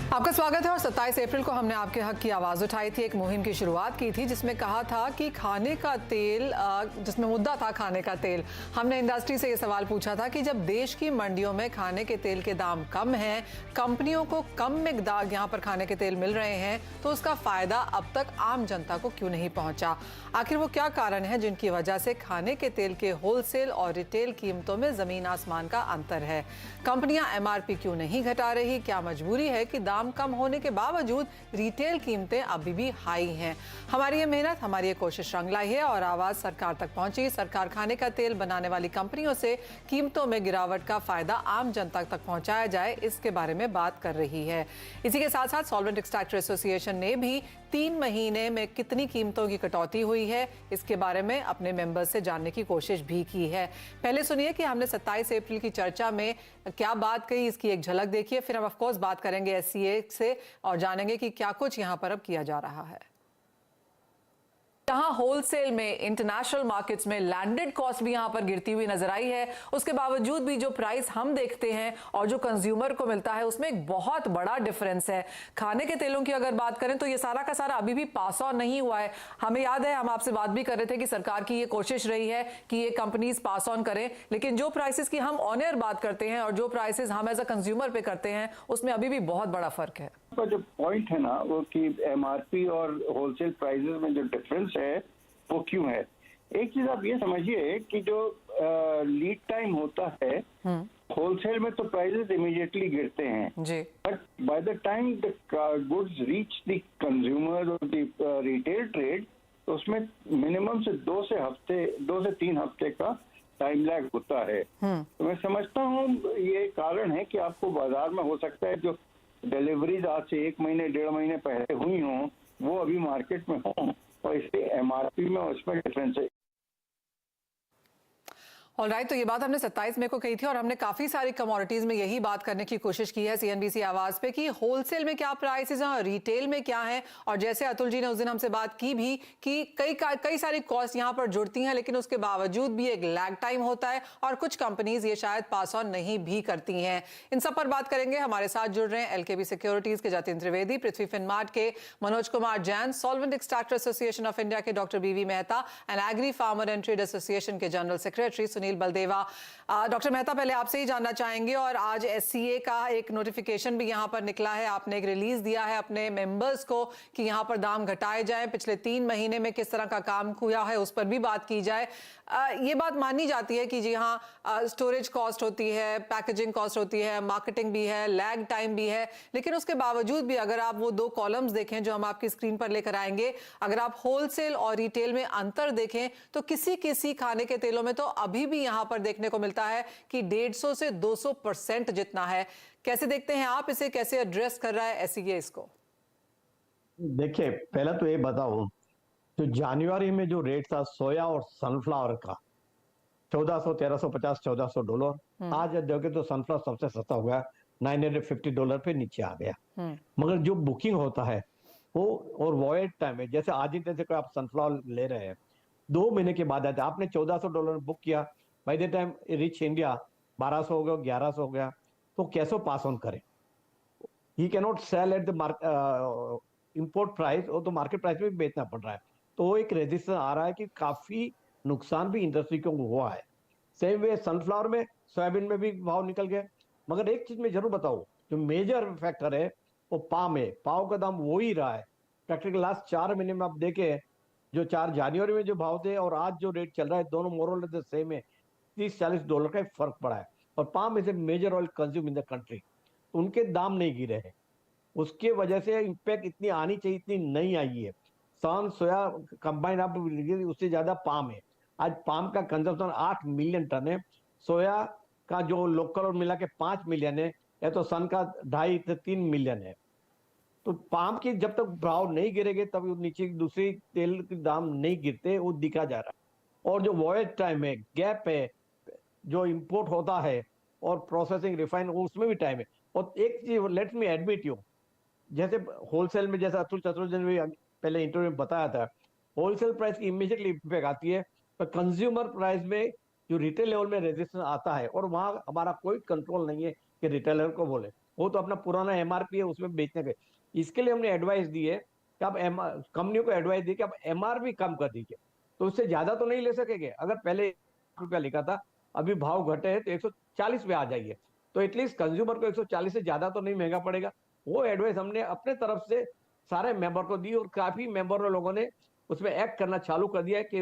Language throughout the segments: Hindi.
आपका स्वागत है। और 27 अप्रैल को हमने आपके हक की आवाज़ उठाई थी, एक मुहिम की शुरुआत की थी जिसमें कहा था कि खाने का तेल, जिसमें मुद्दा था खाने का तेल। हमने इंडस्ट्री से ये सवाल पूछा था कि जब देश की मंडियों में खाने के तेल के दाम कम हैं, कंपनियों को कम मिकदार यहाँ पर खाने के तेल मिल रहे हैं, तो उसका फ़ायदा अब तक आम जनता को क्यों नहीं पहुँचा? आखिर वो क्या कारण है जिनकी वजह से खाने के तेल के होलसेल और रिटेल कीमतों में ज़मीन आसमान का अंतर है? कंपनियां एमआरपी क्यों नहीं घटा रही? क्या मजबूरी है कि दाम कम होने के बावजूद रिटेल कीमतें अभी भी हाई हैं? हमारी ये मेहनत, हमारी ये कोशिश रंग लाई है और आवाज़ सरकार तक पहुंची। सरकार खाने का तेल बनाने वाली कंपनियों से कीमतों में गिरावट का फायदा आम जनता तक पहुंचाया जाए, इसके बारे में बात कर रही है। इसी के साथ साथ सॉल्वेंट एक्सट्रैक्टर एसोसिएशन ने भी 3 महीने में कितनी कीमतों की कटौती हुई है, इसके बारे में अपने मेंबर्स से जानने की कोशिश भी की है। पहले सुनिए कि हमने 27 अप्रैल की चर्चा में क्या बात कही, इसकी एक झलक देखिए। फिर हम ऑफ कोर्स बात करेंगे एससीए से और जानेंगे कि क्या कुछ यहां पर अब किया जा रहा है। जहां होलसेल में, इंटरनेशनल मार्केट्स में लैंडेड कॉस्ट भी यहां पर गिरती हुई नजर आई है, उसके बावजूद भी जो प्राइस हम देखते हैं और जो कंज्यूमर को मिलता है उसमें एक बहुत बड़ा डिफरेंस है। खाने के तेलों की अगर बात करें तो ये सारा का सारा अभी भी पास ऑन नहीं हुआ है। हमें याद है, हम आपसे बात भी कर रहे थे कि सरकार की ये कोशिश रही है कि ये कंपनीज पास ऑन करें, लेकिन जो प्राइसेस की हम ऑन एयर बात करते हैं और जो प्राइसेस हम एज अ कंज्यूमर पे करते हैं उसमें अभी भी बहुत बड़ा फर्क है। का जो पॉइंट है ना, वो कि एमआरपी और होलसेल प्राइसेस में जो डिफरेंस है वो क्यों है। एक चीज आप ये समझिए कि जो लीड टाइम होता है होलसेल में, तो प्राइसेस इमीडिएटली गिरते हैं जी, but by the time the goods reach the consumer और द रिटेल ट्रेड, तो उसमें मिनिमम से 2 से 3 हफ्ते का टाइम लैग होता है। तो मैं समझता हूँ ये कारण है कि आपको बाजार में हो सकता है जो डिलीवरीज आज से 1 महीने 1.5 महीने पहले हुई हों वो अभी मार्केट में हों, और इससे एमआरपी में उसमें डिफरेंस है। ऑलराइट, तो ये बात हमने 27 मई को कही थी और हमने काफी सारी कमोडिटीज में यही बात करने की कोशिश की है सीएनबीसी आवाज पे कि होलसेल में क्या प्राइसेस हैं और रिटेल में क्या है। और जैसे अतुल जी ने उस दिन हमसे बात की भी कि कई सारी कॉस्ट यहाँ पर जुड़ती हैं, लेकिन उसके बावजूद भी एक लैग टाइम होता है और कुछ कंपनीज ये शायद पास ऑन नहीं भी करती हैं। इन सब पर बात करेंगे। हमारे साथ जुड़ रहे हैं एलकेबी सिक्योरिटीज के जतिन त्रिवेदी, पृथ्वी फिनमार्ट के Manoj Kumar Jain, solvent extractor association of India के doctor B V Mehta and agri farmer and trade association के general secretary Sunil Baldeva. Doctor Mehta, पहले आपसे ही जानना चाहेंगे, और आज एससीए का एक नोटिफिकेशन भी यहाँ पर निकला है, आपने एक रिलीज दिया है अपने मेंबर्स को कि यहाँ पर दाम घटाए जाएं। पिछले 3 महीने में किस तरह का काम हुआ है उस पर भी बात की जाए। ये बात मानी जाती है कि जी हाँ, स्टोरेज कॉस्ट होती है, पैकेजिंग कॉस्ट होती है, मार्केटिंग भी है, लैग टाइम भी है, लेकिन उसके बावजूद भी अगर आप वो 2 कॉलम्स देखें जो हम आपकी स्क्रीन पर लेकर आएंगे, अगर आप होलसेल और रिटेल में अंतर देखें तो किसी खाने के तेलों में तो अभी भी यहाँ पर देखने को मिलता है कि 150 से 200% जितना है। कैसे देखते हैं आप इसे, कैसे एड्रेस कर रहा है एससीए इसको? देखिए, पहला तो ये बताऊं, तो जनवरी में जो रेट था सोया और सनफ्लावर का 1400, 1350, $1400, आज देखिए तो सनफ्लावर सबसे सस्ता हो गया, $950 पे नीचे आ गया। मगर जो बुकिंग होता है वो और वॉयड टाइम है, जैसे आज ही जैसे कोई आप सनफ्लावर ले रहे हैं 2 महीने के बाद आता है, आपने $1400 बुक किया, bye the time rich India 1200 हो गया, 1100 हो गया, तो कैसे पास ऑन करें? He cannot sell at the import price, वो तो मार्केट प्राइस में भी बेचना पड़ रहा है। तो एक रेजिस्टेंस आ रहा है कि काफी नुकसान भी इंडस्ट्री को हुआ है। सेम वे सनफ्लावर में, सोयाबीन में भी भाव निकल गए। मगर एक चीज मैं जरूर बताऊं, जो मेजर फैक्टर है वो पाम है। पाव का दाम वो ही रहा है प्रैक्टिकली लास्ट 4 महीने में। आप देखें जो 4 जनवरी में जो भाव थे और आज जो रेट चल रहा है, दोनों मोरल सेम है, $30-40 का फर्क पड़ा है। और palm is a major oil consume in the country, उनके दाम नहीं गिरे हैं, उसके वजह से इंपैक्ट इतनी आनी चाहिए इतनी नहीं आई है। सन सोया कंबाइन आप उससे ज्यादा पाम है। आज पाम का कंजम्पशन 8 मिलियन टन है, सोया का जो लोकल और मिला के 5 मिलियन है, या तो सन का 2.5 से 3 मिलियन है। तो पाम की जब तक भाव नहीं गिरेंगे तब नीचे दूसरी तेल के दाम नहीं गिरते, वो दिखा जा रहा है। और जो वॉयज टाइम है, गैप है, जो इंपोर्ट होता है और प्रोसेसिंग रिफाइन, उसमें भी टाइम है। और एक चीज लेट मी एडमिट यू, जैसे होलसेल में, जैसा अतुल चतुर्वेदी ने भी पहले इंटरव्यू में बताया था, होलसेल प्राइस की इमीडिएटली इम्पैक्ट आती है, पर कंज्यूमर प्राइस में जो रिटेल लेवल में रेजिस्टेंस आता है, और वहां हमारा कोई कंट्रोल नहीं है कि रिटेलर को बोले, वो तो अपना पुराना एमआरपी है उसमें बेचने के। इसके लिए हमने एडवाइस दी है कि आप कंपनियों को एडवाइस दी कि आप एमआरपी कम कर दीजिए, तो उससे ज्यादा तो नहीं ले सकेंगे। अगर पहले ₹1 लिखा था, अभी भाव घटे हैं तो 140 पे आ जाइए, तो एटलीस्ट कंज्यूमर को 140 से ज्यादा तो नहीं महंगा पड़ेगा। वो एडवाइस हमने अपने तरफ से सारे मेंबर को दी, और काफी मेंबर लोगों ने उसमें एक्ट करना चालू कर दिया है कि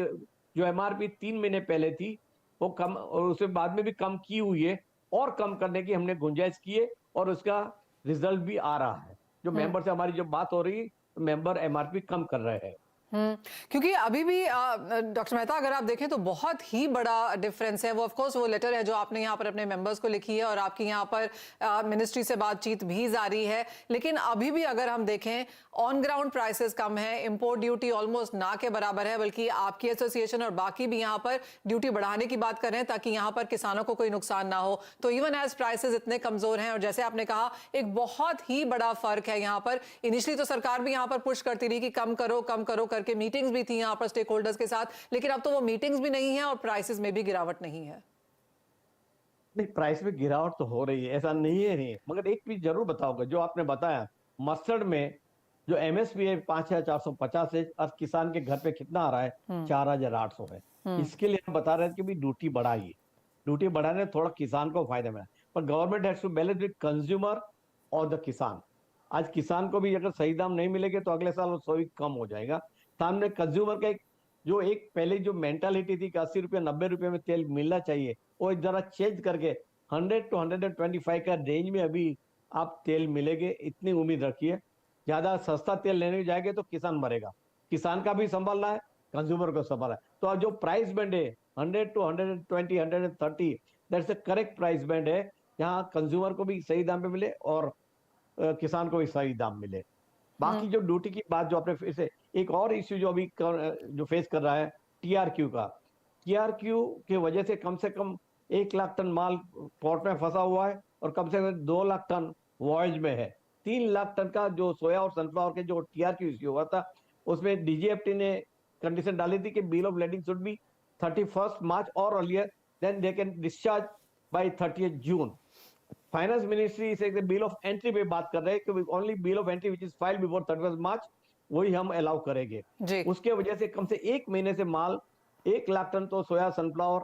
जो एमआरपी 3 महीने पहले थी वो कम, और उसके बाद में भी कम की हुई है, और कम करने की हमने गुंजाइश की है, और उसका रिजल्ट भी आ रहा है। जो मेंबर से हमारी जो बात हो रही है, मेंबर एमआरपी कम कर रहे हैं। क्योंकि अभी भी डॉक्टर मेहता अगर आप देखें तो बहुत ही बड़ा डिफरेंस है। वो ऑफ कोर्स वो लेटर है जो आपने यहाँ पर अपने मेंबर्स को लिखी है, और आपकी यहाँ पर मिनिस्ट्री से बातचीत भी जारी है, लेकिन अभी भी अगर हम देखें ऑन ग्राउंड प्राइसेस कम है, इंपोर्ट ड्यूटी ऑलमोस्ट ना के बराबर है, बल्कि आपकी एसोसिएशन और बाकी भी यहाँ पर ड्यूटी बढ़ाने की बात कर रहे हैं ताकि यहाँ पर किसानों को कोई नुकसान ना हो। तो इवन एज प्राइसेस इतने कमजोर हैं, और जैसे आपने कहा एक बहुत ही बड़ा फर्क है यहाँ पर। इनिशियली तो सरकार भी यहाँ पर पुश करती रही कि कम करो करके, मीटिंग्स भी थी यहाँ पर स्टेक होल्डर्स के साथ, लेकिन अब तो वो मीटिंग्स भी नहीं है और प्राइसेस में भी गिरावट नहीं है। नहीं, प्राइस में गिरावट तो हो रही है, ऐसा नहीं है, नहीं। मगर एक चीज जरूर बताओगे, जो आपने बताया मस्टर्ड में जो एमएसपी है 5,450 है, और किसान के घर पे कितना आ रहा है 4,800 है। इसके लिए हम बता रहे थे कि भी ड्यूटी बढ़ाइए, ड्यूटी बढ़ाने थोड़ा किसान को फायदा मिला, पर government has to balance with consumer और द किसान। आज किसान को भी अगर सही दाम नहीं मिलेंगे तो अगले साल वो भी कम हो जाएगा। सामने कंज्यूमर का एक पहले जो मेंटालिटी थी कि 80 रुपये 90 रुपये में तेल मिलना चाहिए, वो जरा चेंज करके 100 to 125 का रेंज में अभी आप तेल मिलेंगे, इतनी उम्मीद रखिए। ज्यादा सस्ता तेल लेने जाएंगे तो किसान मरेगा, किसान का भी संभालना है, कंज्यूमर को संभालना है। तो अब जो प्राइस बैंड है 100 to 120 130, that's the correct price band है, जहाँ कंज्यूमर को भी सही दाम पे मिले और किसान को भी सही दाम मिले। बाकी जो ड्यूटी की बात जो आपने फिर से, एक और इश्यू जो अभी जो फेस कर रहा है टीआरक्यू का, टीआरक्यू की वजह से कम 1 लाख टन माल पोर्ट में फंसा हुआ है, और कम से कम 2 लाख टन वॉयज में है। 3 लाख टन का जो सोया और सनफ्लावर के जो टीआरक्यू इश्यू हुआ था, उसमें डीजीएफटी ने कंडीशन डाली थी कि bill of lading should be 31 March और earlier, then they can discharge by 30 June. Finance ministry से बिल ऑफ एंट्री पे बात कर रहे हैं कि only bill of entry which is filed before 31 March वही हम अलाउ करेंगे। उसके वजह से कम से 1 महीने से माल 1 लाख टन तो सोया सनफ्लावर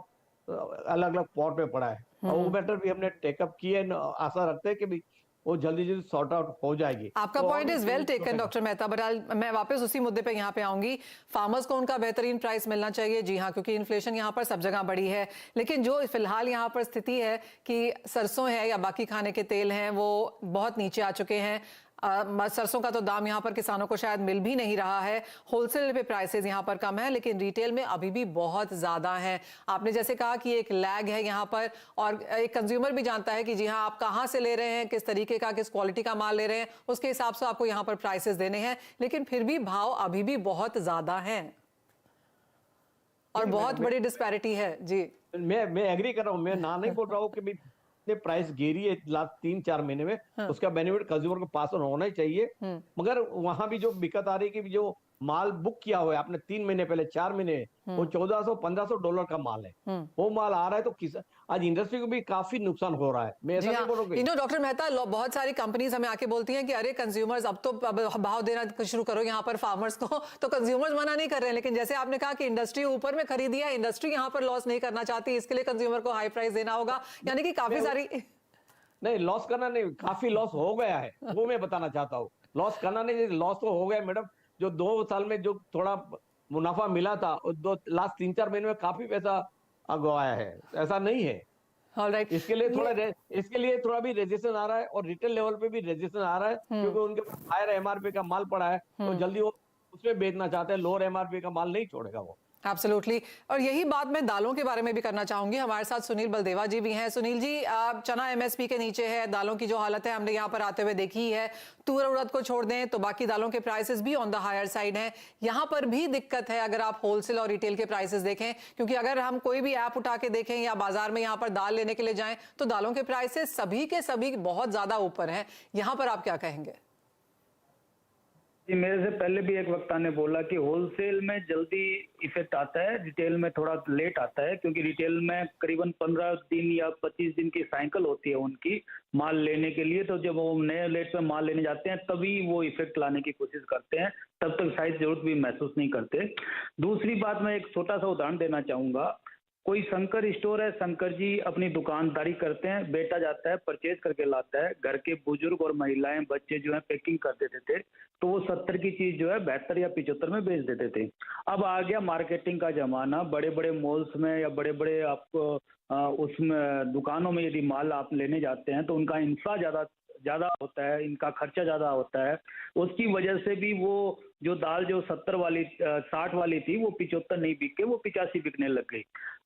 अलग अलग पॉट में पड़ा है, और वो मैटर भी हमने टेकअप किए, आशा रखते हैं कि भी वो जल्दी जल्दी सॉर्ट आउट हो जाएगी। आपका point is well taken doctor Mehta, but मैं वापस उसी मुद्दे पे यहाँ पे आऊंगी। फार्मर्स को उनका बेहतरीन प्राइस मिलना चाहिए, जी हाँ, क्योंकि इन्फ्लेशन यहाँ पर सब जगह बढ़ी है, लेकिन जो फिलहाल यहाँ पर स्थिति है कि सरसों है या बाकी खाने के तेल हैं वो बहुत नीचे आ चुके हैं। सरसों का तो दाम यहाँ पर किसानों को शायद मिल भी नहीं रहा है। होलसेल पे प्राइसेस यहाँ पर कम है, लेकिन रिटेल में अभी भी बहुत ज्यादा हैं। आपने जैसे कहा कि एक लैग है यहाँ पर, और एक कंज्यूमर भी जानता है कि जी हाँ आप कहाँ से ले रहे हैं, किस तरीके का, किस क्वालिटी का माल ले रहे हैं, उसके हिसाब से आपको यहाँ पर प्राइसेस देने हैं, लेकिन फिर भी भाव अभी भी बहुत ज्यादा है और बहुत बड़ी डिस्पैरिटी है। जी मैं एग्री कर रहा हूँ, मैं ना नहीं बोल रहा हूँ कि प्राइस गिरी है लास्ट 3-4 महीने में, उसका बेनिफिट कंज्यूमर को पास ऑन होना ही चाहिए। मगर वहां भी जो दिक्कत आ रही है कि जो माल बुक किया हुआ है आपने 3 महीने पहले, 4 महीने, वो $1,400-1,500 का माल है, वो माल आ रहा है, तो आज इंडस्ट्री को भी काफी नुकसान हो रहा है। मैं ऐसा नहीं बोल रहा हूं। डॉक्टर मेहता, बहुत सारी कंपनीज हमें आके बोलती हैं कि अरे कंज्यूमर्स अब तो भाव देना शुरू करो यहाँ पर फार्मर्स को, तो कंज्यूमर्स मना नहीं कर रहे हैं, लेकिन जैसे आपने कहा कि इंडस्ट्री ऊपर में खरीदी है, इंडस्ट्री यहाँ पर लॉस नहीं करना चाहती, इसके लिए कंज्यूमर को हाई प्राइस देना होगा, यानी कि काफी सारी नहीं, लॉस करना नहीं, काफी लॉस हो गया है, वो मैं बताना चाहता हूँ। लॉस करना नहीं, लॉस तो हो गया मैडम। जो 2 साल में जो थोड़ा मुनाफा मिला था, लास्ट 3-4 महीने में काफी पैसा गवाया है, ऐसा नहीं है। Alright. इसके लिए थोड़ा भी रेजिस्टेंस आ रहा है, और रिटेल लेवल पे भी रेजिस्टेंस आ रहा है, क्योंकि उनके पास हायर एमआरपी का माल पड़ा है, तो जल्दी वो उसमें बेचना चाहते हैं, लोअर एमआरपी का माल नहीं छोड़ेगा वो। एब्सोल्युटली। और यही बात मैं दालों के बारे में भी करना चाहूंगी। हमारे साथ सुनील बलदेवा जी भी हैं। सुनील जी, चना एमएसपी के नीचे है, दालों की जो हालत है हमने यहाँ पर आते हुए देखी है, तूर उड़द को छोड़ दें तो बाकी दालों के प्राइसेस भी ऑन द हायर साइड हैं। यहाँ पर भी दिक्कत है अगर आप होलसेल और रिटेल के प्राइसेस देखें, क्योंकि अगर हम कोई भी ऐप उठा के देखें या बाजार में यहाँ पर दाल लेने के लिए जाएं तो दालों के प्राइसेस सभी के सभी बहुत ज्यादा ऊपर हैं। यहाँ पर आप क्या कहेंगे? जी, मेरे से पहले भी एक वक्ता ने बोला कि होलसेल में जल्दी इफेक्ट आता है, रिटेल में थोड़ा लेट आता है, क्योंकि रिटेल में करीबन 15 दिन या 25 दिन की साइकिल होती है उनकी माल लेने के लिए। तो जब वो नए रेट पे माल लेने जाते हैं तभी वो इफेक्ट लाने की कोशिश करते हैं, तब तक शायद जरूरत भी महसूस नहीं करते। दूसरी बात, मैं एक छोटा सा उदाहरण देना चाहूंगा। कोई शंकर स्टोर है, शंकर जी अपनी दुकानदारी करते हैं, बेटा जाता है परचेज करके लाता है, घर के बुजुर्ग और महिलाएं बच्चे जो है पैकिंग कर देते थे, तो वो 70 की चीज जो है 72 या 75 में बेच देते थे। अब आ गया मार्केटिंग का जमाना, बड़े बड़े मॉल्स में या बड़े बड़े आपको उसमें दुकानों में यदि माल आप लेने जाते हैं तो उनका इंफ्रा ज्यादा होता है, इनका खर्चा ज्यादा होता है। उसकी वजह से भी वो जो दाल जो 70 वाली 60 वाली थी वो 75 नहीं बिक के वो 85 बिकने लग गई।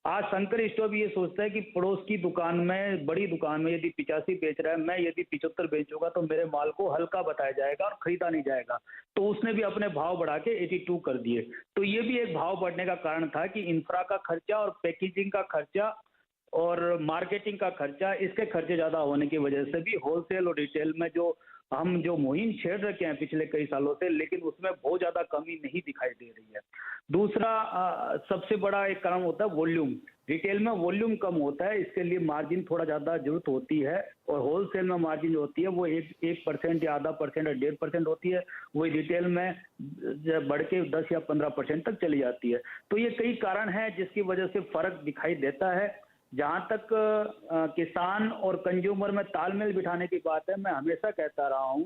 आज शंकर स्टोर भी ये सोचता है कि पड़ोस की दुकान में, बड़ी दुकान में यदि 85 बेच रहा है, मैं यदि 75 बेचूंगा तो मेरे माल को हल्का बताया जाएगा और खरीदा नहीं जाएगा, तो उसने भी अपने भाव बढ़ा के 82 कर दिए। तो ये भी एक भाव बढ़ने का कारण था कि इंफ्रा का खर्चा और पैकेजिंग का खर्चा और मार्केटिंग का खर्चा, इसके खर्चे ज्यादा होने की वजह से भी होलसेल और रिटेल में हम जो मुहिम छेड़ रखे हैं पिछले कई सालों से, लेकिन उसमें बहुत ज्यादा कमी नहीं दिखाई दे रही है। दूसरा सबसे बड़ा एक कारण होता है वॉल्यूम। रिटेल में वॉल्यूम कम होता है, इसके लिए मार्जिन थोड़ा ज्यादा जरूरत होती है, और होलसेल में मार्जिन जो होती है वो 1% या आधा परसेंट या 1.5% होती है, वही रिटेल में बढ़ के 10 या 15% तक चली जाती है। तो ये कई कारण हैं जिसकी वजह से फर्क दिखाई देता है। जहां तक किसान और कंज्यूमर में तालमेल बिठाने की बात है, मैं हमेशा कहता रहा हूं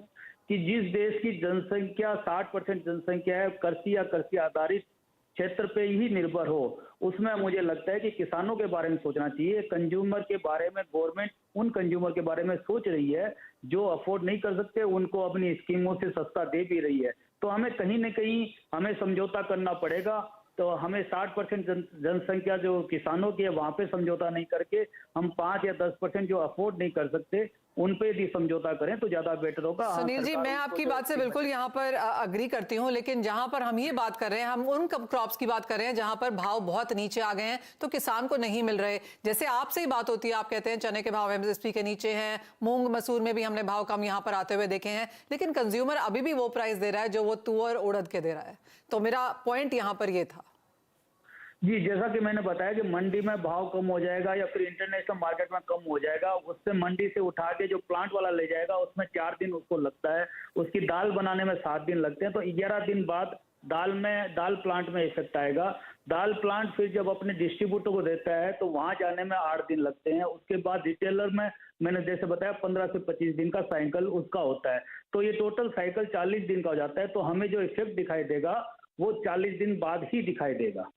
कि जिस देश की जनसंख्या 60% जनसंख्या है कृषि या कृषि आधारित क्षेत्र पे ही निर्भर हो, उसमें मुझे लगता है कि किसानों के बारे में सोचना चाहिए। कंज्यूमर के बारे में गवर्नमेंट उन कंज्यूमर के बारे में सोच रही है जो अफोर्ड नहीं कर सकते, उनको अपनी स्कीमों से सस्ता दे भी रही है। तो हमें कहीं न कहीं हमें समझौता करना पड़ेगा। तो हमें 60% जनसंख्या जो किसानों की है वहां पे समझौता नहीं करके हम 5 या 10% जो अफोर्ड नहीं कर सकते उन पे भी समझौता करें तो ज्यादा बेटर होगा। सुनील जी, मैं आपकी बात से बिल्कुल यहाँ पर अग्री करती हूँ, लेकिन जहाँ पर हम ये बात कर रहे हैं, हम उन क्रॉप्स की बात कर रहे हैं जहाँ पर भाव बहुत नीचे आ गए हैं तो किसान को नहीं मिल रहे। जैसे आपसे ही बात होती है, आप कहते हैं चने के भाव एमएसपी के नीचे हैं, मूंग मसूर में भी हमने भाव कम यहाँ पर आते हुए देखे हैं, लेकिन कंज्यूमर अभी भी वो प्राइस दे रहा है जो वो तुअर उड़द के दे रहा है। तो मेरा पॉइंट यहाँ पर ये था। जी, जैसा कि मैंने बताया कि मंडी में भाव कम हो जाएगा या फिर इंटरनेशनल मार्केट में कम हो जाएगा, उससे मंडी से उठा के जो प्लांट वाला ले जाएगा उसमें 4 दिन उसको लगता है, उसकी दाल बनाने में 7 दिन लगते हैं, तो 11 दिन बाद दाल प्लांट में इफेक्ट आएगा। दाल प्लांट फिर जब अपने डिस्ट्रीब्यूटर को देता है तो वहां जाने में 8 दिन लगते हैं। उसके बाद रिटेलर में मैंने जैसे बताया 15 से 25 दिन का साइकिल उसका होता है, तो ये टोटल साइकिल 40 दिन का हो जाता है। तो हमें जो इफेक्ट दिखाई देगा वो 40 दिन बाद ही दिखाई देगा।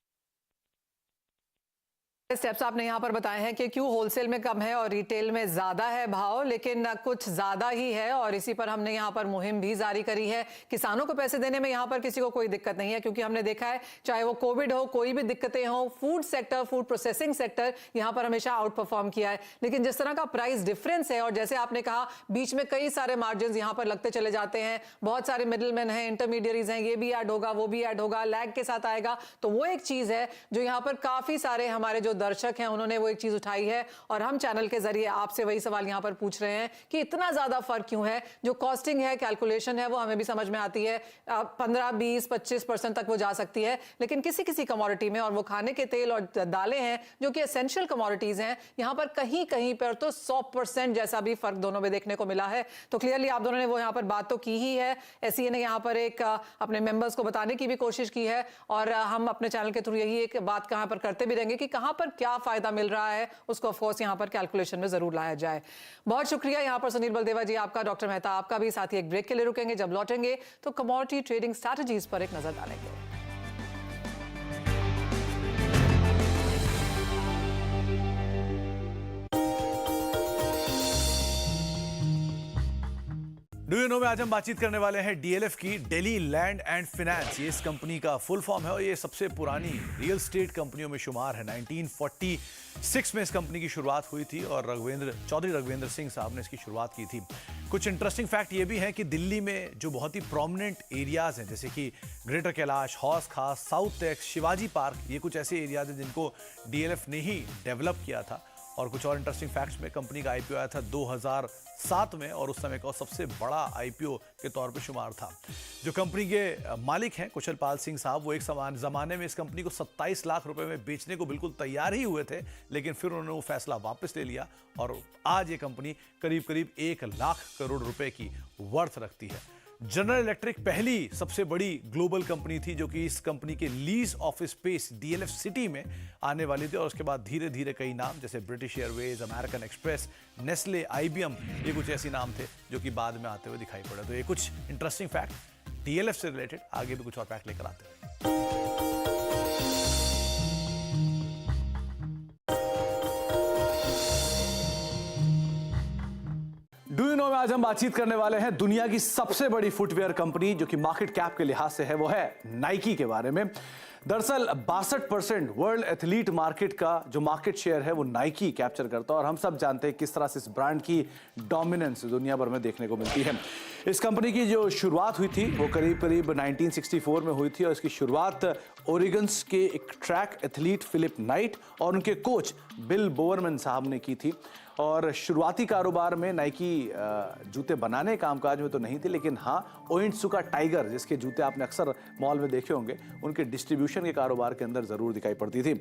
स्टेप्स आपने यहाँ पर बताए हैं कि क्यों होलसेल में कम है और रिटेल में ज्यादा है भाव, लेकिन कुछ ज्यादा ही है, और इसी पर हमने यहाँ पर मुहिम भी जारी करी है। किसानों को पैसे देने में यहाँ पर किसी को कोई दिक्कत नहीं है, क्योंकि हमने देखा है चाहे वो कोविड हो, कोई भी दिक्कतें हो, food sector, food processing sector यहाँ पर हमेशा आउट परफॉर्म किया है। लेकिन जिस तरह का प्राइस डिफरेंस है, और जैसे आपने कहा बीच में कई सारे मार्जिन यहाँ पर लगते चले जाते हैं, बहुत सारे मिडिलमैन हैं, इंटरमीडियरीज हैं, ये भी ऐड होगा, वो भी ऐड होगा, लैग के साथ आएगा, तो वो एक चीज है जो यहाँ पर काफी सारे हमारे जो दर्शक हैं उन्होंने वो एक चीज उठाई है, और हम चैनल के जरिए आपसे वही सवाल यहां पर पूछ रहे हैं कि इतना ज्यादा फर्क क्यों है। जो कॉस्टिंग है, कैलकुलेशन है, वो हमें भी समझ में आती है, 15, 20, 25% तक वो जा सकती है, लेकिन किसी किसी कमोडिटी में, और वो खाने के तेल और दालें हैं जो कि एसेंशियल कमोडिटीज हैं, यहां पर कहीं कहीं पर तो 100% जैसा भी फर्क दोनों में देखने को मिला है। तो क्लियरली आप दोनों ने वो यहां पर बात तो की ही है, एसईए ने यहां पर एक अपने मेंबर्स को बताने की भी कोशिश की है, और हम अपने चैनल के थ्रू यही एक बात कहां पर करते भी रहेंगे कि कहां पर क्या फायदा मिल रहा है, उसको ऑफ कोर्स यहां पर कैलकुलेशन में जरूर लाया जाए। बहुत शुक्रिया यहां पर सुनील बलदेवा जी आपका, डॉक्टर मेहता आपका भी। साथ ही एक ब्रेक के लिए रुकेंगे, जब लौटेंगे तो कमोडिटी ट्रेडिंग स्ट्रैटेजीज पर एक नजर डालेंगे। डू यू नो में आज हम बातचीत करने वाले हैं डीएलएफ की, दिल्ली लैंड एंड फाइनेंस। ये इस कंपनी का फुल फॉर्म है और ये सबसे पुरानी रियल एस्टेट कंपनियों में शुमार है। 1946 में इस कंपनी की शुरुआत हुई थी और चौधरी रघुवेंद्र सिंह साहब ने इसकी शुरुआत की थी। कुछ इंटरेस्टिंग फैक्ट ये भी है कि दिल्ली में जो बहुत ही प्रोमिनेंट एरियाज हैं, जैसे कि ग्रेटर कैलाश, हौस खास, साउथ टेक्स, शिवाजी पार्क, ये कुछ ऐसे एरियाज हैं जिनको डीएलएफ ने ही डेवलप किया था। और कुछ और इंटरेस्टिंग फैक्ट्स में, कंपनी का आईपीओ आया था 2007 में और उस समय का सबसे बड़ा आईपीओ के तौर पे शुमार था। जो कंपनी के मालिक हैं कुशल पाल सिंह साहब, वो एक जमाने में इस कंपनी को 27 लाख रुपए में बेचने को बिल्कुल तैयार ही हुए थे, लेकिन फिर उन्होंने वो फैसला वापस ले लिया और आज ये कंपनी करीब करीब 1 लाख करोड़ रुपए की वर्थ रखती है। जनरल इलेक्ट्रिक पहली सबसे बड़ी ग्लोबल कंपनी थी जो कि इस कंपनी के lease office space DLF city में आने वाली थी और उसके बाद धीरे धीरे कई नाम जैसे British Airways, American express, Nestle, IBM, ये कुछ ऐसे नाम थे जो कि बाद में आते हुए दिखाई पड़े। तो ये कुछ इंटरेस्टिंग फैक्ट डीएलएफ से रिलेटेड, आगे भी कुछ और फैक्ट लेकर आते हैं। डू यू नो में आज हम बातचीत करने वाले हैं दुनिया की सबसे बड़ी फुटवेयर कंपनी जो कि मार्केट कैप के लिहाज से है, वो है नाइकी के बारे में। दरअसल 62% वर्ल्ड एथलीट मार्केट का जो मार्केट शेयर है वो नाइकी कैप्चर करता है और हम सब जानते हैं किस तरह से इस ब्रांड की डोमिनेंस दुनिया भर में देखने को मिलती है। इस कंपनी की जो शुरुआत हुई थी वो करीब करीब 1964 में हुई थी और इसकी शुरुआत ओरिगन्स के एक ट्रैक एथलीट फिलिप नाइट और उनके कोच बिल बोवरमैन साहब ने की थी। और शुरुआती कारोबार में नाइकी जूते बनाने कामकाज में तो नहीं थे, लेकिन हाँ ओइंटसुका टाइगर जिसके जूते आपने अक्सर मॉल में देखे होंगे, उनके डिस्ट्रीब्यूशन के कारोबार के अंदर ज़रूर दिखाई पड़ती थी।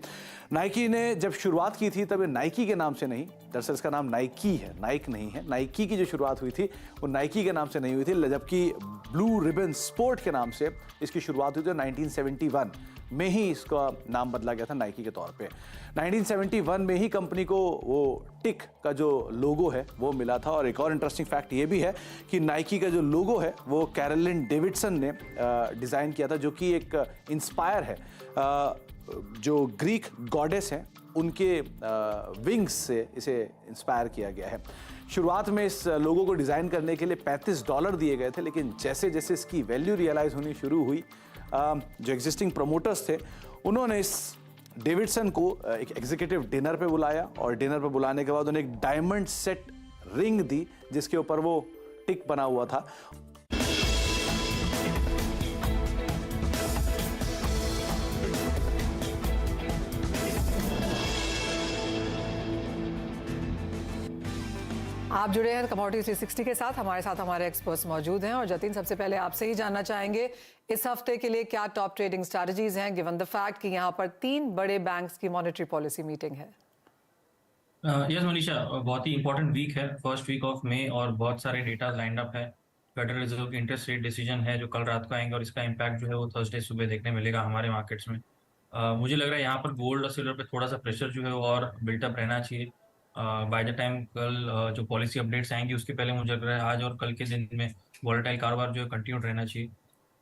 नाइकी ने जब शुरुआत की थी तब ये नाइकी के नाम से नहीं, दरअसल इसका नाम नाइकी है, नाइक नहीं है। नाइकी की जो शुरुआत हुई थी वो नाइकी के नाम से नहीं हुई थी, जबकि ब्लू रिबन स्पोर्ट के नाम से इसकी शुरुआत हुई थी। 1971 में ही इसका नाम बदला गया था नाइकी के तौर पे। 1971 में ही कंपनी को वो टिक का जो लोगो है वो मिला था। और एक और इंटरेस्टिंग फैक्ट ये भी है कि नाइकी का जो लोगो है वो कैरोलिन डेविडसन ने डिज़ाइन किया था, जो कि एक इंस्पायर है जो ग्रीक गॉडेस हैं उनके विंग्स से इसे इंस्पायर किया गया है। शुरुआत में इस लोगो को डिज़ाइन करने के लिए $35 दिए गए थे, लेकिन जैसे जैसे इसकी वैल्यू रियलाइज़ होनी शुरू हुई, जो एग्जिस्टिंग प्रमोटर्स थे उन्होंने इस डेविडसन को एक एग्जीक्यूटिव डिनर पे बुलाया और डिनर पे बुलाने के बाद उन्हें एक डायमंड सेट रिंग दी जिसके ऊपर वो टिक बना हुआ था। आप जुड़े हैं कमोडिटी 360 के साथ, हमारे साथ हमारे एक्सपर्ट्स मौजूद हैं और जतिन सबसे पहले आपसे ही जानना चाहेंगे इस हफ्ते के लिए क्या टॉप ट्रेडिंग स्ट्रैटेजीज हैं गिवन द फैक्ट कि यहाँ पर 3 बड़े बैंक्स की मॉनेटरी पॉलिसी मीटिंग है। यस मनीषा, बहुत ही इंपॉर्टेंट वीक है, फर्स्ट वीक ऑफ मई और बहुत सारे डेटा लाइंड अप है। फेडरल रिजर्व के इंटरेस्ट रेट डिसीजन है जो कल रात को आएंगे और इसका इम्पैक्ट जो है वो थर्सडे सुबह देखने मिलेगा हमारे मार्केट्स में। मुझे लग रहा है यहाँ पर गोल्ड और सिल्वर पे थोड़ा सा प्रेशर जो है वो और बिल्टअप रहना चाहिए। बाय द टाइम कल जो पॉलिसी अपडेट्स आएंगी उसके पहले मुझे लग रहा है आज और कल के दिन में वॉलेटाइल कारोबार जो है कंटिन्यूड रहना चाहिए।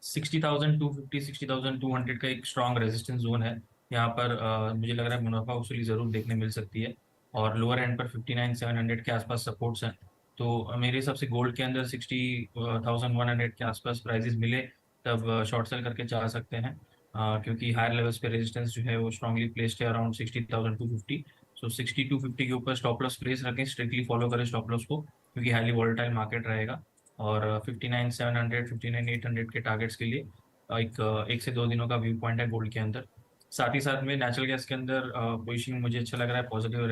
60,250 60,200 का एक स्ट्रॉन्ग रेजिस्टेंस जोन है, यहाँ पर मुझे लग रहा है मुनाफा वसूली जरूर देखने मिल सकती है और लोअर एंड पर 59,700 के आसपास सपोर्ट्स हैं। तो मेरे हिसाब से गोल्ड के अंदर 60,100 के आसपास प्राइजेस मिले तब शॉर्ट सेल करके जा सकते हैं, क्योंकि हायर लेवल्स पे रेजिस्टेंस जो है वो स्ट्रांगली प्लेस्ड है अराउंड 60,250। सो 60,250 के ऊपर स्टॉप लॉस प्लेस रखें, स्ट्रिक्टली फॉलो करें स्टॉप लॉस को, क्योंकि हाईली वॉलेटाइल मार्केट रहेगा। और 59,700 59,800 के टारगेट्स के लिए एक से 2 दिनों का व्यू पॉइंट है गोल्ड के अंदर। साथ ही साथ में नेचुरल गैस के अंदर पोजीशन मुझे अच्छा लग रहा है, पॉजिटिव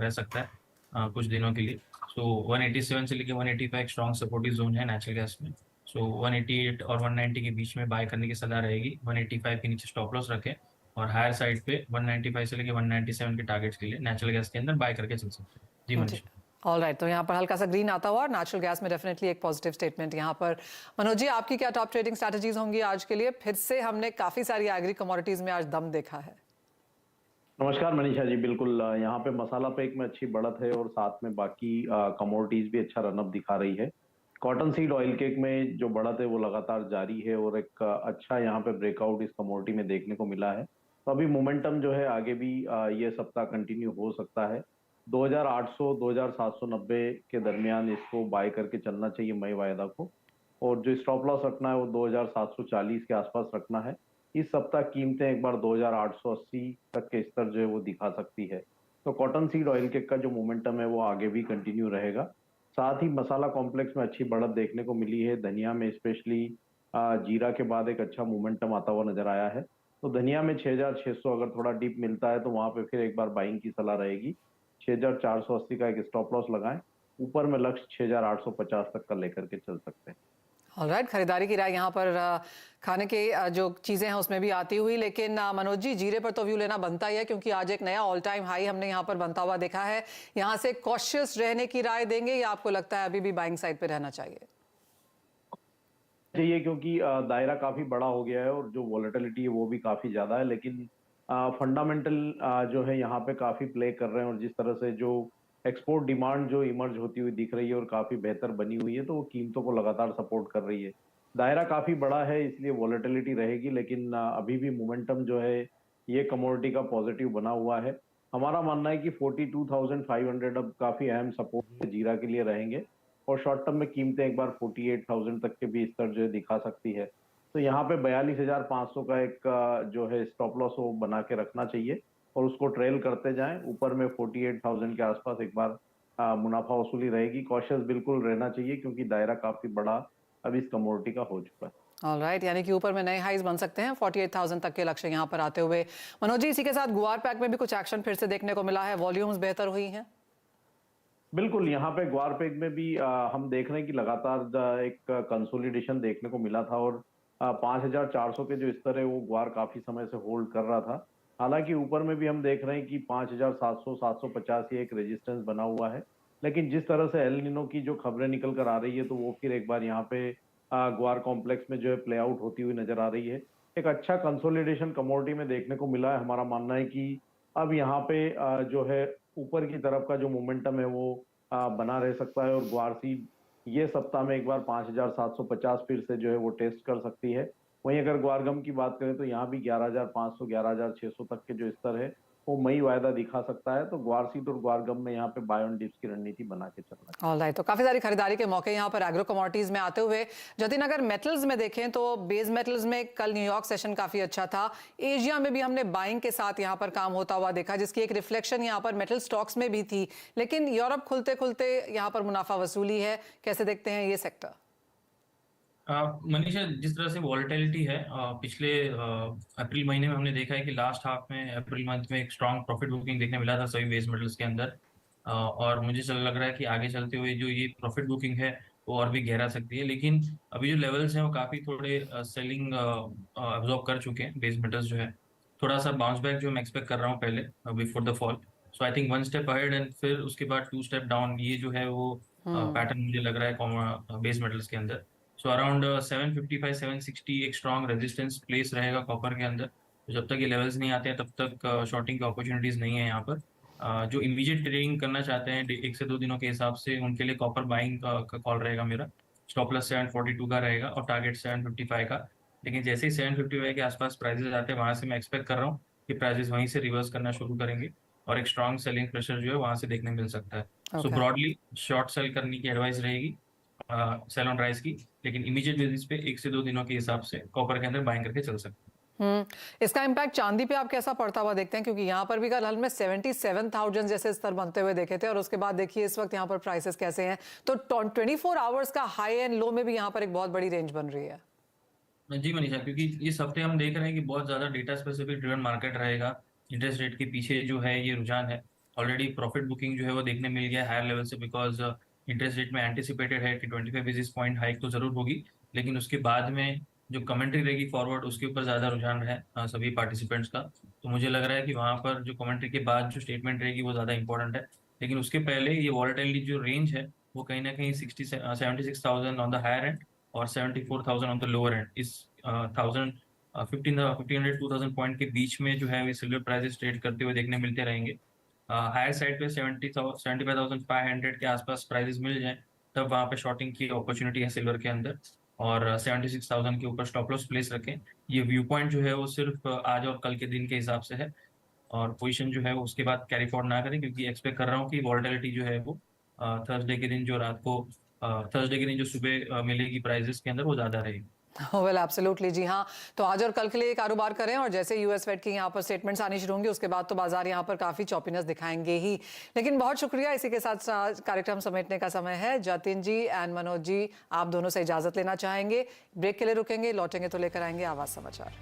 रह सकता है कुछ दिनों के लिए। सो 187 से लेकर 185 स्ट्रॉन्ग सपोर्टिव जोन है नेचुरल गैस में। सो 188 और 190 के बीच में बाय करने की सलाह रहेगी। 185 के नीचे स्टॉप लॉस रखें और हायर साइड पे 195 से लेकर 197 के टारगेट्स के लिए नेचुरल गैस के अंदर बाय करके चल सकते हैं। जी मनीष। ऑलराइट, तो यहाँ पर हल्का सा ग्रीन आता हुआ और नेचुरल गैस में डेफिनेटली एक पॉजिटिव स्टेटमेंट यहाँ पर। मनोज जी, आपकी क्या टॉप ट्रेडिंग स्ट्रैटेजीज होंगी आज के लिए? फिर से हमने काफी सारी एग्री कमोडिटीज में आज दम देखा है। नमस्कार मनीषा जी, बिल्कुल यहाँ पे मसाला पैक में अच्छी बढ़त है और साथ में बाकी कमोडिटीज भी अच्छा रनअप दिखा रही है। कॉटन सीड ऑयल केक में जो बढ़त है वो लगातार जारी है और एक अच्छा यहाँ पे ब्रेकआउट इस कमोडिटी में देखने को मिला है। तो अभी मोमेंटम जो है आगे भी ये सप्ताह कंटिन्यू हो सकता है। 2,800 2,790 के दरमियान इसको बाय करके चलना चाहिए मई वायदा को, और जो स्टॉप लॉस रखना है वो 2,740 के आसपास रखना है। इस सप्ताह कीमतें एक बार 2,880 तक के स्तर जो है वो दिखा सकती है। तो कॉटन सीड ऑयल केक का जो मोमेंटम है वो आगे भी कंटिन्यू रहेगा। साथ ही मसाला कॉम्प्लेक्स में अच्छी बढ़त देखने को मिली है। धनिया में स्पेशली जीरा के बाद एक अच्छा मोमेंटम आता हुआ नजर आया है। तो धनिया में 6,600 अगर थोड़ा डीप मिलता है तो वहां पे फिर एक बार बाइंग की सलाह रहेगी। 6480 का एक स्टॉप लॉस लगाएं। ऊपर में लक्ष्य 6850 तक का लेकर के चल सकते हैं। ऑलराइट, खरीदारी की राय यहाँ पर खाने के जो चीजें हैं उसमें भी आती हुई, लेकिन मनोज जी, जीरे पर तो व्यू लेना बनता ही है क्योंकि आज एक नया ऑल टाइम हाई हमने यहाँ पर बनता हुआ देखा है। यहाँ से कॉशियस रहने की राय देंगे या आपको लगता है अभी भी बाइंग साइड पे रहना चाहिए? चाहिए क्योंकि दायरा काफी बड़ा हो गया है और जो वॉलेटिलिटी है वो भी काफी ज्यादा है, लेकिन फंडामेंटल जो है यहाँ पे काफी प्ले कर रहे हैं और जिस तरह से जो एक्सपोर्ट डिमांड जो इमर्ज होती हुई दिख रही है और काफी बेहतर बनी हुई है, तो वो कीमतों को लगातार सपोर्ट कर रही है। दायरा काफी बड़ा है इसलिए वॉलेटिलिटी रहेगी, लेकिन अभी भी मोमेंटम जो है ये कमोडिटी का पॉजिटिव बना हुआ है। हमारा मानना है कि 42,500 अब काफी अहम सपोर्ट जीरा के लिए रहेंगे और शॉर्ट टर्म में कीमतें एक बार 48,000 तक के भी स्तर जो है दिखा सकती है। तो यहाँ पे 42,500 का एक जो है स्टॉप लॉस वो बना के रखना चाहिए और उसको ट्रेल करते जाएं। ऊपर में 48,000 के आसपास एक बार मुनाफा वसूली रहेगी। कॉशियस बिल्कुल रहना चाहिए क्योंकि दायरा काफी बड़ा अब इस कमोडिटी का हो चुका है। ऑलराइट, यानी कि ऊपर में नए हाइज बन सकते हैं 48,000 तक के लक्ष्य यहाँ पर आते हुए। मनोज जी, इसी के साथ गुआर पैक में भी कुछ एक्शन फिर से देखने को मिला है, वॉल्यूम्स बेहतर हुई हैं। बिल्कुल, यहाँ पे ग्वार पेग में भी हम देख रहे हैं कि लगातार एक कंसोलिडेशन देखने को मिला था और 5,400 के जो स्तर है वो ग्वार काफी समय से होल्ड कर रहा था। हालांकि ऊपर में भी हम देख रहे हैं कि 5,700 750 ये एक रेजिस्टेंस बना हुआ है, लेकिन जिस तरह से एल निनो की जो खबरें निकल कर आ रही है तो वो फिर एक बार यहाँ पे ग्वार कॉम्प्लेक्स में जो है प्ले आउट होती हुई नजर आ रही है। एक अच्छा कंसोलिडेशन कमोडिटी में देखने को मिला है। हमारा मानना है कि अब यहाँ पे जो है ऊपर की तरफ का जो मोमेंटम है वो बना रह सकता है और ग्वारसी ये सप्ताह में एक बार 5,750 फिर से जो है वो टेस्ट कर सकती है। वहीं अगर ग्वारगम की बात करें तो यहाँ भी 11,500 11,600 तक के जो स्तर है वो मई वायदा दिखा सकता है। तो ग्वारसीट और ग्वारगम में यहाँ पे बाय ऑन डिप्स की रणनीति बना के चलना है। ऑलराइट, तो काफी सारी खरीदारी के मौके यहाँ पर एग्रो कमोडिटीज में आते हुए। जतिन, अगर मेटल्स में देखें तो बेस मेटल्स में कल न्यूयॉर्क सेशन काफी अच्छा था। एशिया में भी हमने बाइंग के साथ यहाँ पर काम होता हुआ देखा, जिसकी एक रिफ्लेक्शन यहाँ पर मेटल स्टॉक्स में भी थी, लेकिन यूरोप खुलते खुलते यहाँ पर मुनाफा वसूली है। कैसे देखते हैं ये सेक्टर? मनीषा, जिस तरह से वॉलेटिलिटी है पिछले अप्रैल महीने में हमने देखा है कि लास्ट हाफ में अप्रैल मंथ में एक स्ट्रांग प्रॉफिट बुकिंग देखने मिला था सभी बेस मेटल्स के अंदर। और मुझे लग रहा है कि आगे चलते हुए जो ये प्रॉफिट बुकिंग है वो और भी गहरा सकती है, लेकिन अभी जो लेवल्स हैं वो काफ़ी थोड़े सेलिंग अब्जॉर्ब कर चुके हैं बेस मेटल्स जो है। थोड़ा सा बाउंस बैक जो मैं एक्सपेक्ट कर रहा हूँ पहले before the fall. So I think 1 step ahead and फिर उसके बाद 2 स्टेप डाउन, ये जो है वो पैटर्न मुझे लग रहा है बेस मेटल्स के अंदर। सो अराउंड 755 760 एक स्ट्रॉन्ग रेजिस्टेंस प्लेस रहेगा कॉपर के अंदर। तो जब तक ये लेवल्स नहीं आते हैं तब तक शॉर्टिंग की अपॉर्चुनिटीज नहीं है यहाँ पर। जो इमीडिएट ट्रेडिंग करना चाहते हैं 1 से 2 दिनों के हिसाब से, उनके लिए कॉपर बाइंग का कॉल रहेगा मेरा। स्टॉप लॉस 742 का रहेगा और टारगेट 755 का। लेकिन जैसे ही 755 के आसपास प्राइजेस आते हैं वहां से मैं एक्सपेक्ट कर रहा हूँ कि प्राइजेस वहीं से रिवर्स करना शुरू करेंगे और एक स्ट्रॉन्ग सेलिंग प्रेशर जो है वहां से देखने मिल सकता है। सो ब्रॉडली शॉर्ट सेल करने की एडवाइस रहेगी सेल ऑन राइस की, लेकिन इमीडिएट बेसिस पे 1 से 2 दिनों के हिसाब से कॉपर के अंदर बाइंग करके चल सकते हैं। इसका इम्पैक्ट चांदी पे आप कैसा पड़ता हुआ देखते हैं? क्योंकि यहाँ पर भी कल में 77,000 जैसे स्तर बनते हुए देखे थे और उसके बाद देखिए इस वक्त यहाँ पर प्राइसेस कैसे हैं। तो 24 आवर्स का हाई एंड लो में भी यहाँ पर एक बहुत बड़ी रेंज बन रही है। जी मनीषा, क्योंकि इस हफ्ते हम देख रहे हैं कि बहुत ज्यादा डेटा स्पेसिफिक ड्रिवन मार्केट रहेगा। इंटरेस्ट रेट के पीछे जो है ये रुझान है। ऑलरेडी प्रॉफिट बुकिंग जो है वो देखने मिल गया है हायर लेवल से, बिकॉज इंटरेस्ट रेट में एंटिसिपेटेड है कि 25 बेसिस पॉइंट हाइक तो जरूर होगी, लेकिन उसके बाद में जो कमेंट्री रहेगी फॉरवर्ड उसके ऊपर ज्यादा रुझान है सभी पार्टिसिपेंट्स का। तो मुझे लग रहा है कि वहाँ पर जो कमेंट्री के बाद जो स्टेटमेंट रहेगी वो ज्यादा इंपॉर्टेंट है। लेकिन उसके पहले ये वॉलेटिलिटी जो रेंज है वो कहीं ना कहीं 76,000 ऑन द हायर एंड और 74,000 ऑन द लोअर एंड, इस 1500 2000 पॉइंट के बीच में जो है सिल्वर प्राइसेस ट्रेड करते हुए देखने मिलते रहेंगे। हायर साइड पे 75,500 के आसपास प्राइसेस मिल जाए तब वहाँ पे शॉर्टिंग की अपॉर्चुनिटी है सिल्वर के अंदर, और 76,000 के ऊपर स्टॉप लॉस प्लेस रखें। ये व्यू पॉइंट जो है वो सिर्फ आज और कल के दिन के हिसाब से है और पोजीशन जो है वो उसके बाद कैरी फॉरवर्ड ना करें, क्योंकि एक्सपेक्ट कर रहा हूँ कि वॉलेटिलिटी जो है वो थर्सडे के दिन जो सुबह मिलेगी प्राइजेस के अंदर वो ज़्यादा रहेगी। वेल एब्सोल्युटली, जी हाँ। तो आज और कल के लिए कारोबार करें और जैसे यूएस फेड की यहाँ पर स्टेटमेंट्स आनी शुरू होंगी उसके बाद तो बाजार यहाँ पर काफी चॉपीनेस दिखाएंगे ही। लेकिन बहुत शुक्रिया, इसी के साथ कार्यक्रम समेटने का समय है। जतिन जी एंड मनोज जी, आप दोनों से इजाजत लेना चाहेंगे। ब्रेक के लिए रुकेंगे, लौटेंगे तो लेकर आएंगे आवाज समाचार।